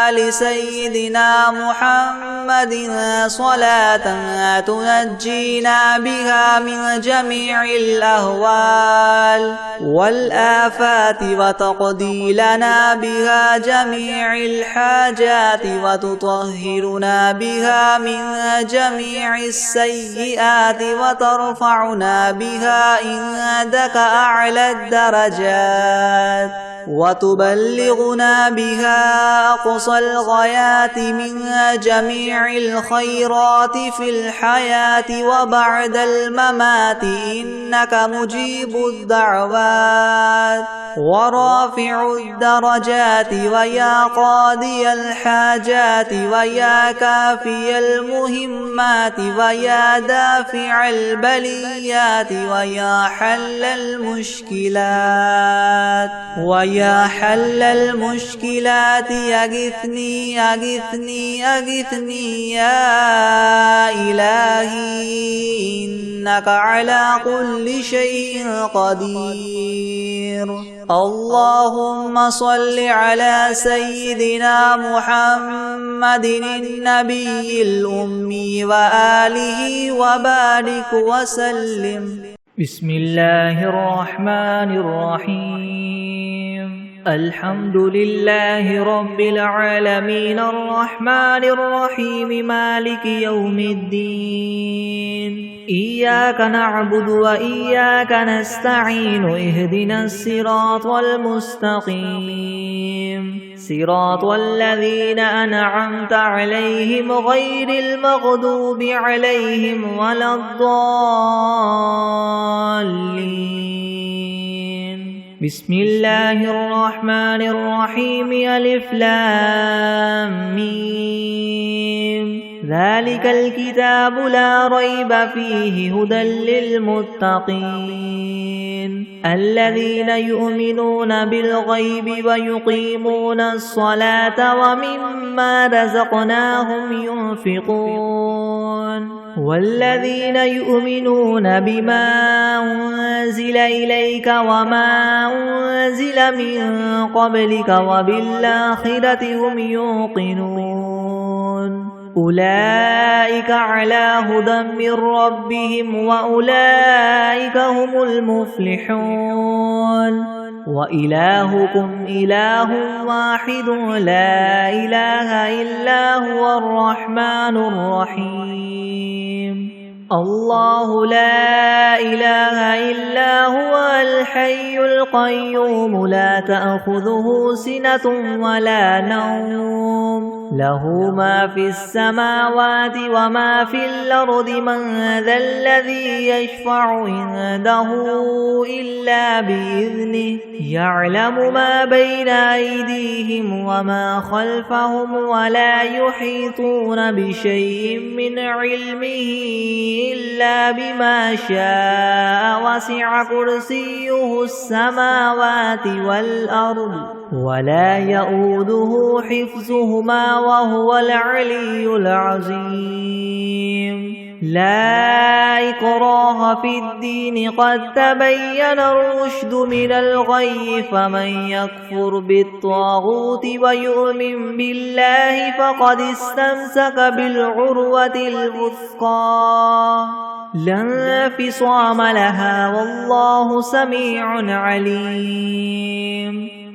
B: آل سيدنا محمد صلاة تنجينا بها من جميع الأهوال والآفات وتقضي لنا بها جميع الحاجات وتطهرنا بها من جميع السيئات وترفعنا بها عندك أعلى الدرجات وتبلغنا بها أقصى الغايات من جميع الخيرات في الحياة وبعد الممات إنك مجيب الدعوات ورافع الدرجات ويا قاضي الحاجات ويا كافي المهمات ويا دافع البليات ويا حل المشكلات أغثني يا إلهي إنك على كل شيء قدير اللهم صل على سيدنا محمد النبي الأمي وآله وبارك وسلم
A: بسم الله الرحمن الرحيم الحمد لله رب العالمين الرحمن الرحيم مالك يوم الدين إياك نعبد وإياك نستعين اهدنا الصراط المستقيم صراط الذين أنعمت عليهم غير المغضوب عليهم ولا الضالين بسم الله الرحمن الرحيم ألف لام ميم ذلك الكتاب لا ريب فيه هدى للمتقين الذين يؤمنون بالغيب ويقيمون الصلاة ومما رزقناهم ينفقون والذين يؤمنون بما أنزل إليك وما أنزل من قبلك وبالآخرة هم يوقنون أولئك على هدى من ربهم وأولئك هم المفلحون وإلهكم إله واحد لا إله إلا هو الرحمن الرحيم الله لا إله إلا هو الحي القيوم لا تأخذه سنة ولا نوم له ما في السماوات وما في الأرض من ذا الذي يشفع عنده إلا بإذنه يعلم ما بين أيديهم وما خلفهم ولا يحيطون بشيء من علمه إلا بما شاء وسع كرسيه السماوات والأرض ولا يؤوده حفظهما وهو العلي العظيم لا إكراه في الدين قد تبين الرشد من الغي فمن يكفر بالطاغوت ويؤمن بالله فقد استمسك بالعروة الوثقى لا انفصام لها والله سميع عليم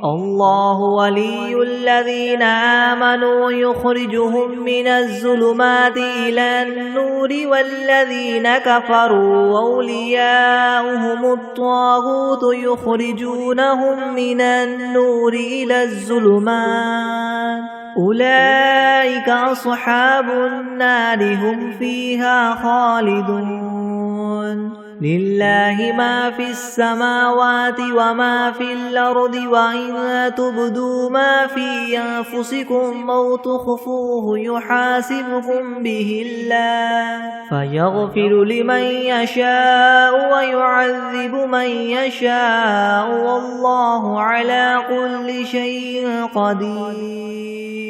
A: الله ولي الذين آمنوا يخرجهم من الظلمات إلى النور والذين كفروا أولياؤهم الطاغوت يخرجونهم من النور إلى الظلمات أولئك أصحاب النار هم فيها خالدون لله ما في السماوات وما في الأرض وإن تبدوا ما في أنفسكم أو تخفوه يحاسبكم به الله فيغفر لمن يشاء ويعذب من يشاء والله على كل شيء قدير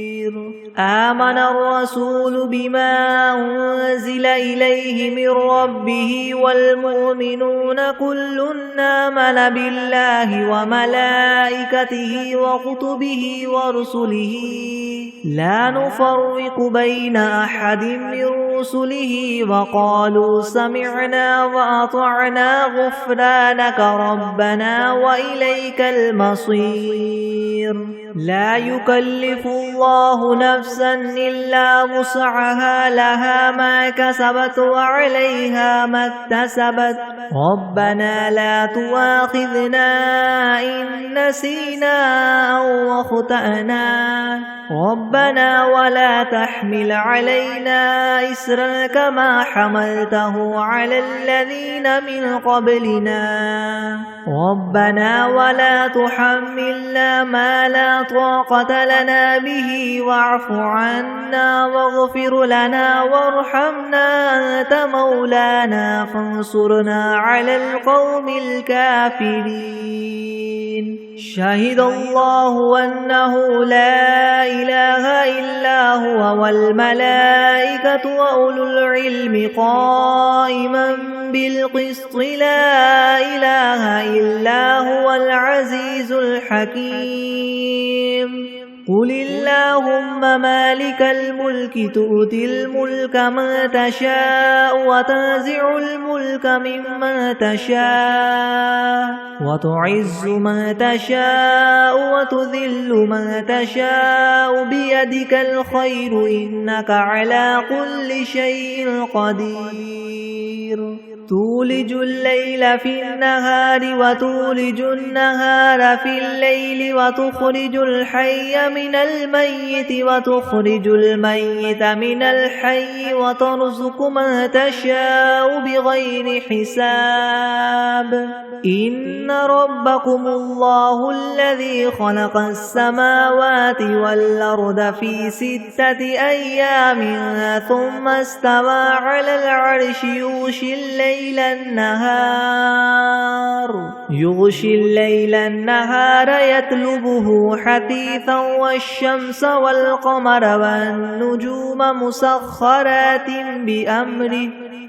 A: آمن الرسول بما أنزل إليه من ربه والمؤمنون كل آمن بالله وملائكته وكتبه ورسله لا نفرق بين أحد من رسله وقالوا سمعنا وأطعنا غفرانك ربنا وإليك المصير لا يكلف الله نفسا إلا وسعها لها ما كسبت وعليها ما اكتسبت ربنا لا تؤاخذنا إن نسينا أو أخطأنا ربنا ولا تحمل علينا إسرا كما حملته على الذين من قبلنا ربنا ولا تحملنا ما لا طاقة لنا به واعف عنا واغفر لنا وارحمنا أنت مولانا فانصرنا على القوم الكافرين شهد الله أنه لا إله إلا هو والملائكة وأولو العلم قائما بالقسط لا إله إلا هو العزيز الحكيم قل اللهم مالك الملك تؤتي الملك من تشاء وتنزع الملك ممن تشاء وتعز من تشاء وتذل من تشاء بيدك الخير إنك على كل شيء قدير تولج الليل في النهار وتولج النهار في الليل وتخرج الحي من الميت وتخرج الميت من الحي وترزق من تشاء بغير حساب إن ربكم الله الذي خلق السماوات والأرض في 6 أيام ثم استوى على العرش يغشي الليل النهار يطلبه حثيثا والشمس والقمر والنجوم مسخرات بأمره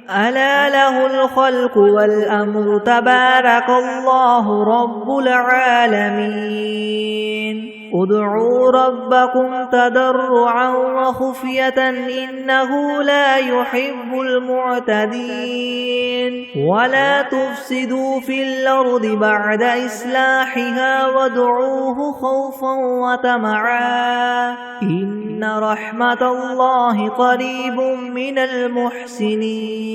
A: ألا له الخلق والأمر تبارك الله رب العالمين ادعوا ربكم تضرعا وخفية إنه لا يحب المعتدين ولا تفسدوا في الأرض بعد إصلاحها وادعوه خوفا وطمعا إن رحمة الله قريب من المحسنين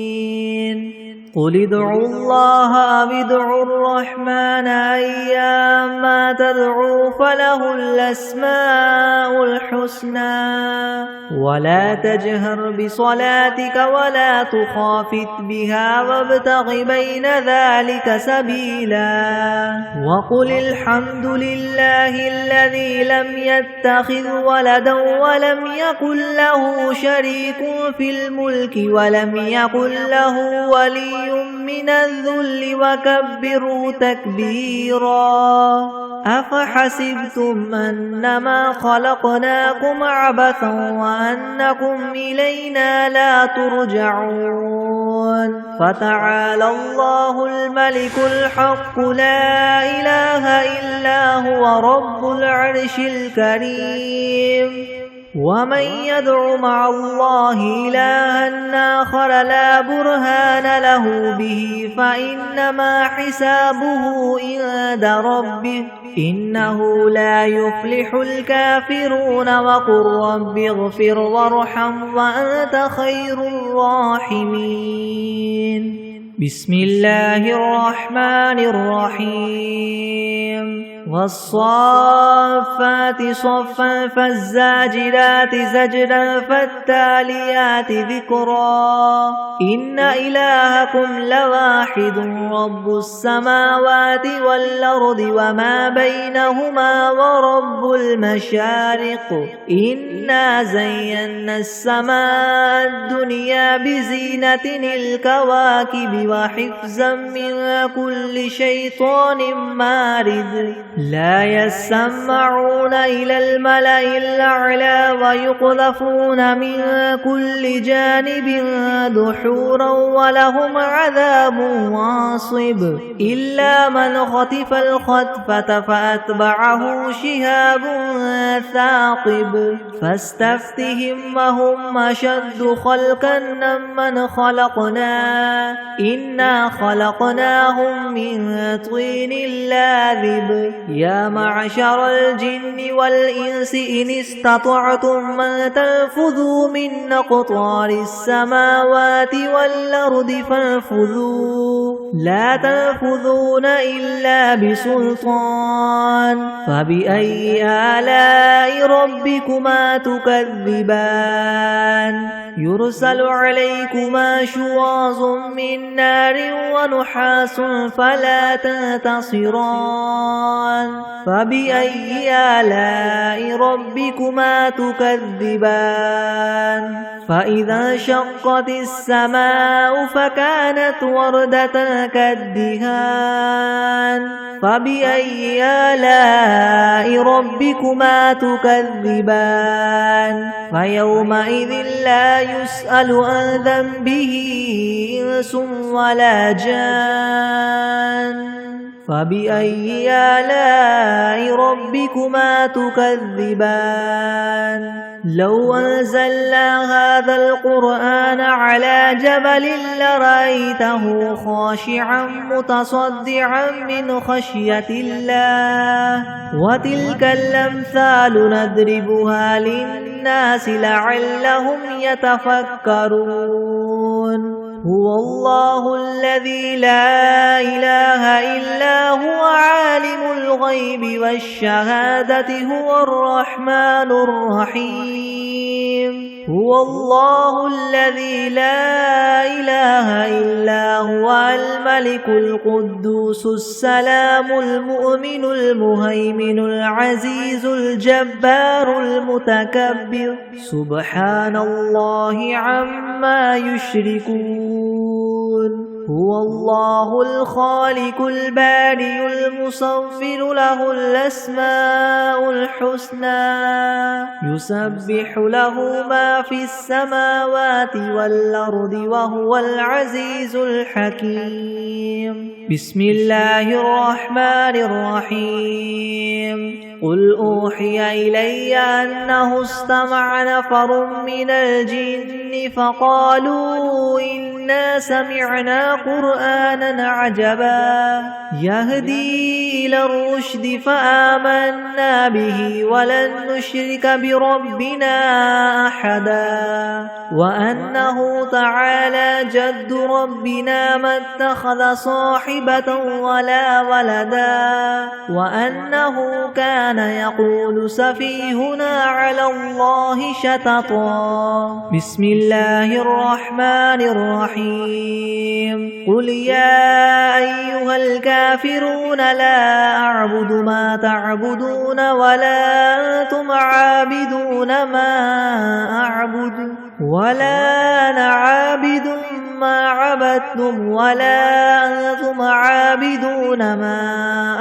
A: قل ادعوا الله أو ادعوا الرحمن أيما تدعوا فله الأسماء الحسنى ولا تجهر بصلاتك ولا تخافت بها وابتغ بين ذلك سبيلا وقل الحمد لله الذي لم يتخذ ولدا ولم يكن له شريك في الملك ولم يكن له ولي من الذل وكبروا تكبيرا أفحسبتم أنما خلقناكم عبثا وأنكم إلينا لا ترجعون فتعالى الله الملك الحق لا إله إلا هو رب العرش الكريم ومن يدع مع الله إلها آخر لا برهان له به فإنما حسابه عند ربه إنه لا يفلح الكافرون وقل رب اغفر وارحم وأنت خير الراحمين بسم الله الرحمن الرحيم والصافات صفا فالزاجرات زجرا فالتاليات ذكرا إن إلهكم لواحد رب السماوات والأرض وما بينهما ورب المشارق إنا زينا السماء الدنيا بزينة الكواكب وحفظا من كل شيطان مارد لا يسمعون إلى الملأ الأعلى ويقذفون من كل جانب دحورا ولهم عذاب واصب إلا من خطف الخطفة فأتبعه شهاب ثاقب فاستفتهم وهم أشد خلقا ممن خلقنا إنا خلقناهم من طين لاذب يا معشر الجن والإنس إن استطعتم أن تنفذوا من أقطار السماوات والأرض فانفذوا لا تنفذون إلا بسلطان فبأي آلاء ربكما تكذبان يرسل عليكما شواظ من نار ونحاس فلا تنتصران فبأي آلاء ربكما تكذبان فإذا انشقت السماء فكانت وردة كالدهان فبأي آلاء ربكما تكذبان فيومئذ لا يسأل عن ذنبه إنس ولا جان فبأي آلاء ربكما تكذبان لو أنزلنا هذا القرآن على جبل لرأيته خاشعا متصدعا من خشية الله وتلك الأمثال نضربها للناس لعلهم يتفكرون هو الله الذي لا إله إلا هو عالم الغيب والشهادة هو الرحمن الرحيم هو الله الذي لا إله إلا هو الملك القدوس السلام المؤمن المهيمن العزيز الجبار المتكبر سبحان الله عما يشركون هو الله الخالق البارئ المصور له الأسماء الحسنى يسبح له ما في السماوات والأرض وهو العزيز الحكيم بسم الله الرحمن الرحيم قل أوحي إلي أنه استمع نفر من الجن فقالوا إنا سمعنا قرآنا عجبا يهدي إلى الرشد فآمنا به ولن نشرك بربنا أحدا وأنه تعالى جد ربنا ما اتخذ صاحبة ولا ولدا وأنه كان يقول سفيهنا على الله شططا بسم الله الرحمن الرحيم قل يا أيها الكافرون لا أعبد ما تعبدون ولا أنتم عابدون ما أعبد ولا أنا عابد ما عبدتم ولا أنتم عابدون ما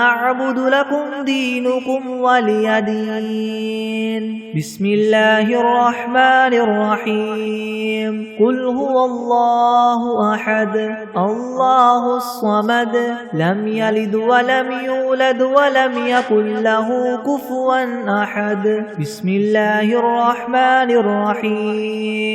A: أعبد لكم دينكم ولي دين بسم الله الرحمن الرحيم قل هو الله أحد الله الصمد لم يلد ولم يولد ولم يكن له كفوا أحد بسم الله الرحمن الرحيم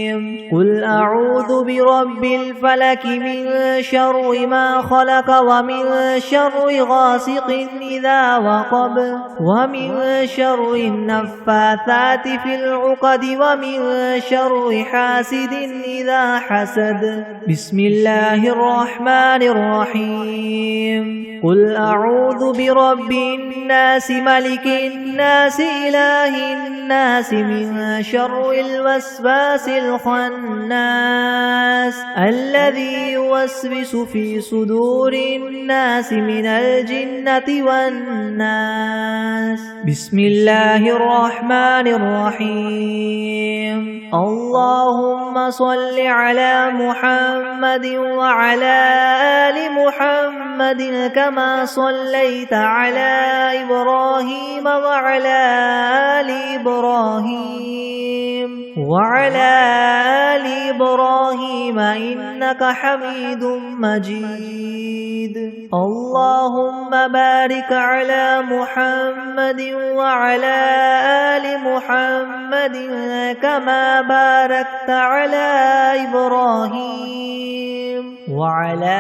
A: قل أعوذ برب الفلك من شر ما خلق ومن شر غاسق إذا وقب ومن شر النفاثات في العقد ومن شر حاسد إذا حسد بسم الله الرحمن الرحيم قل أعوذ برب الناس ملك الناس إله الناس من شر الوسواس الخناس الذي يوسوس في صدور الناس من الجنة والناس بسم الله الرحمن الرحيم اللهم صل على محمد وعلى آل محمد كما صليت على إبراهيم وعلى آل إبراهيم وعلى آل إبراهيم إنك حميد مجيد اللهم بارك على محمد وعلى آل محمد كما باركت على إبراهيم وعلى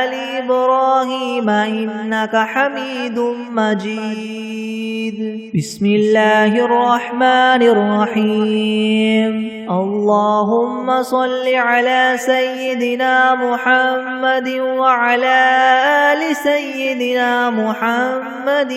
A: آل إبراهيم إنك حميد مجيد بسم الله الرحمن الرحيم اللهم صل على سيدنا محمد وعلى آل سيدنا محمد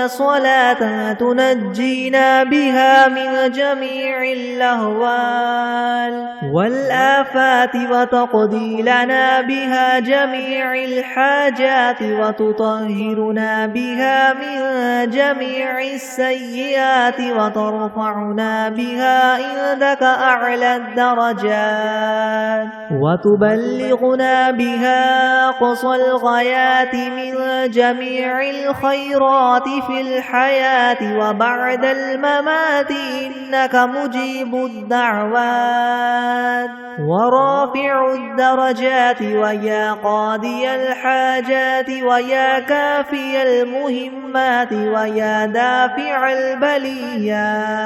A: صلاة تنجينا بها من جميع الأهوال والآفات وتقضي لنا بها جميع الحاجات وتطهرنا بها من جميع السيئات وترفعنا بها عندك أعلى الدرجات وتبلغنا بها أقصى الغايات من جميع الخيرات في الحياة وبعد الممات إنك مجيب الدعوات ورافع الدرجات ويا قاضي الحاجات ويا كافي المهمات ويا دافع البليات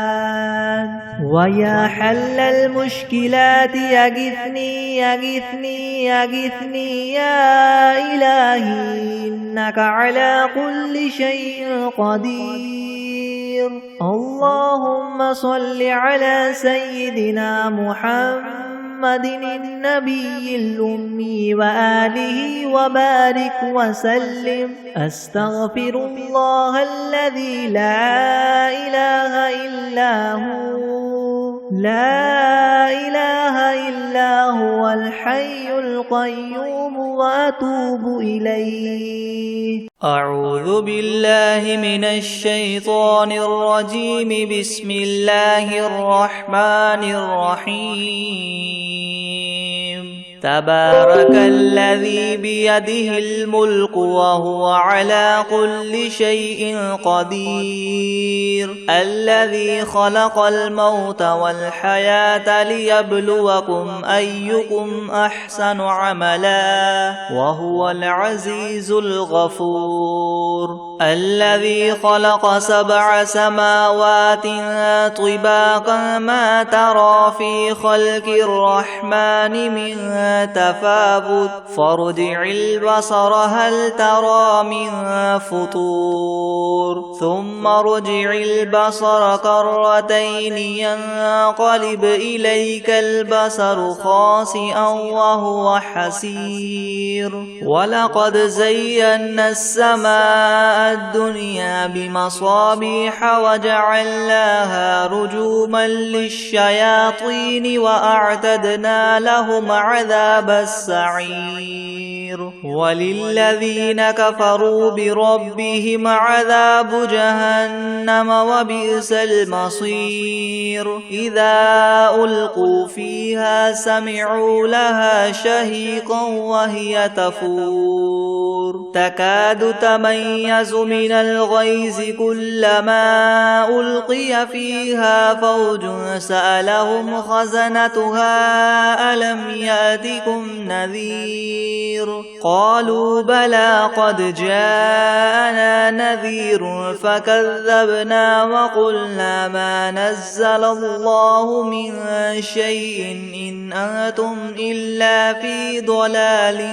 A: ويا حل المشكلات يغثني يغثني يغثني يا إلهي إنك على كل شيء قدير اللهم صل على سيدنا محمد النبي الأمي وآله وبارك وسلم أستغفر الله الذي لا إله إلا هو لا إله إلا هو الحي القيوم وأتوب إليه
B: أعوذ بالله من الشيطان الرجيم بسم الله الرحمن الرحيم تبارك الذي بيده الملك وهو على كل شيء قدير الذي خلق الموت والحياة ليبلوكم أيكم أحسن عملا وهو العزيز الغفور الذي خلق 7 سماوات طباقا ما ترى في خلق الرحمن من تفاوت فارجع البصر هل ترى من فطور ثم ارجع البصر كرتين ينقلب إليك البصر خاسئا وهو حسير ولقد زينا السماء الدنيا بمصابيح وجعلناها رجوما للشياطين وأعتدنا لهم عذاب السعير وللذين كفروا بربهم عذاب جهنم وبئس المصير إذا ألقوا فيها سمعوا لها شهيقا وهي تفور تكاد تميز من الغيظ كلما ألقي فيها فوج سألهم خزنتها ألم يأتكم نذير قالوا بلى قد جاءنا نذير فكذبنا وقلنا ما نزل الله من شيء إن أنتم إلا في ضلال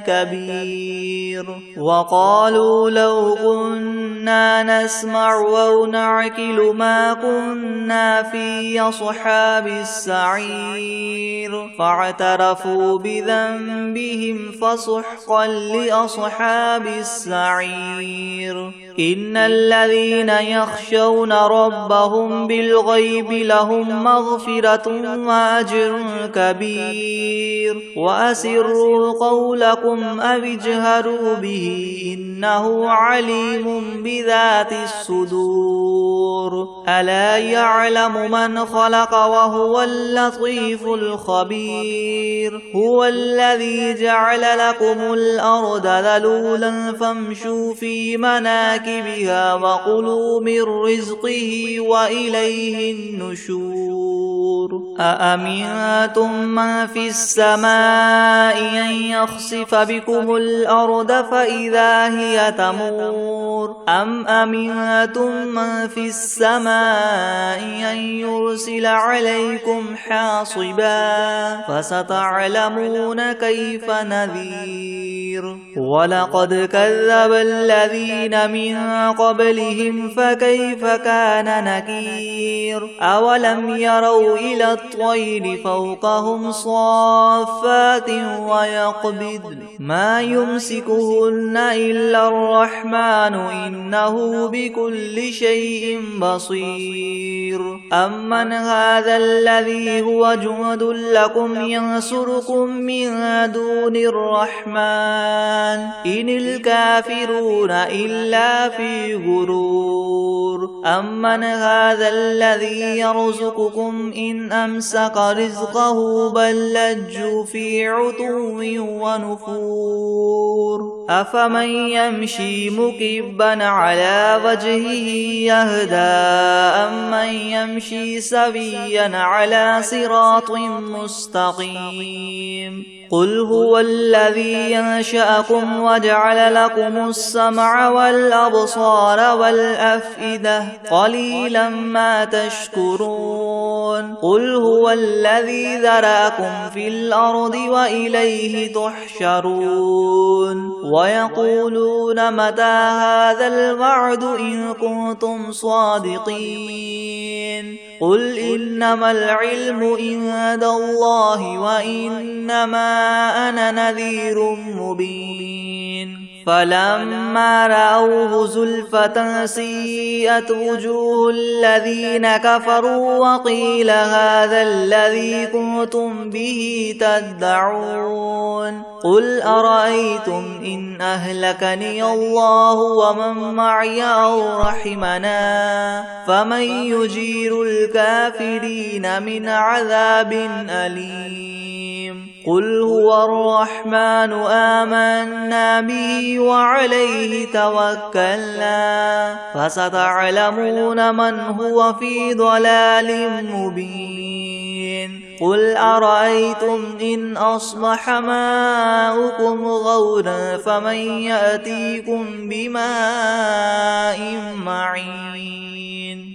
B: كبير وقالوا لو كنا نسمع أو نعقل ما كنا في أصحاب السعير فاعترفوا بذنبهم فسحقا لأصحاب السعير إن الذين يخشون ربهم بالغيب لهم مغفرة وأجر كبير وأسروا قولكم أو اجهروا به إنه عليم بذات الصدور ألا يعلم من خلق وهو اللطيف الخبير هو الذي جعل لكم الأرض ذلولا فامشوا في مناكبها وكلوا من رزقه وإليه النشور أأمنتم من في السماء أن يخسف بكم الأرض فإذا هي تمور أم أمنتم من في السماء أن يرسل عليكم حاصبا فستعلمون كيف نذير ولقد كذب الذين من قبلهم فكيف كان نكير أولم يروا إلى الطير فوقهم صافات ويقبض ما يمسكهن إلا الرحمن إنه بكل شيء بصير أمن هذا الذي هو جند لكم ينصركم من دون الرحمن إن الكافرون إلا في غرور أمن هذا الذي يرزقكم إن أمسك رزقه بل لجوا في عتو ونفور أفمن يمشي مكبا على وجهه يهدى أمن يمشي سويا على صراط مستقيم قل هو الذي ينشأكم وجعل لكم السمع والأبصار والأفئدة قليلا ما تشكرون قل هو الذي ذرأكم في الأرض وإليه تحشرون ويقولون متى هذا الوعد إن كنتم صادقين قل إنما العلم عند الله وإنما أنا نذير مبين فلما رأوه زلفة سيئت وجوه الذين كفروا وقيل هذا الذي كنتم به تدعون قل أرأيتم إن أهلكني الله ومن معي أو رحمنا فمن يجير الكافرين من عذاب أليم قل هو الرحمن آمنا به وعليه توكلنا فستعلمون من هو في ضلال مبين قل أرأيتم إن أصبح ماؤكم غورا فمن يأتيكم بماء معين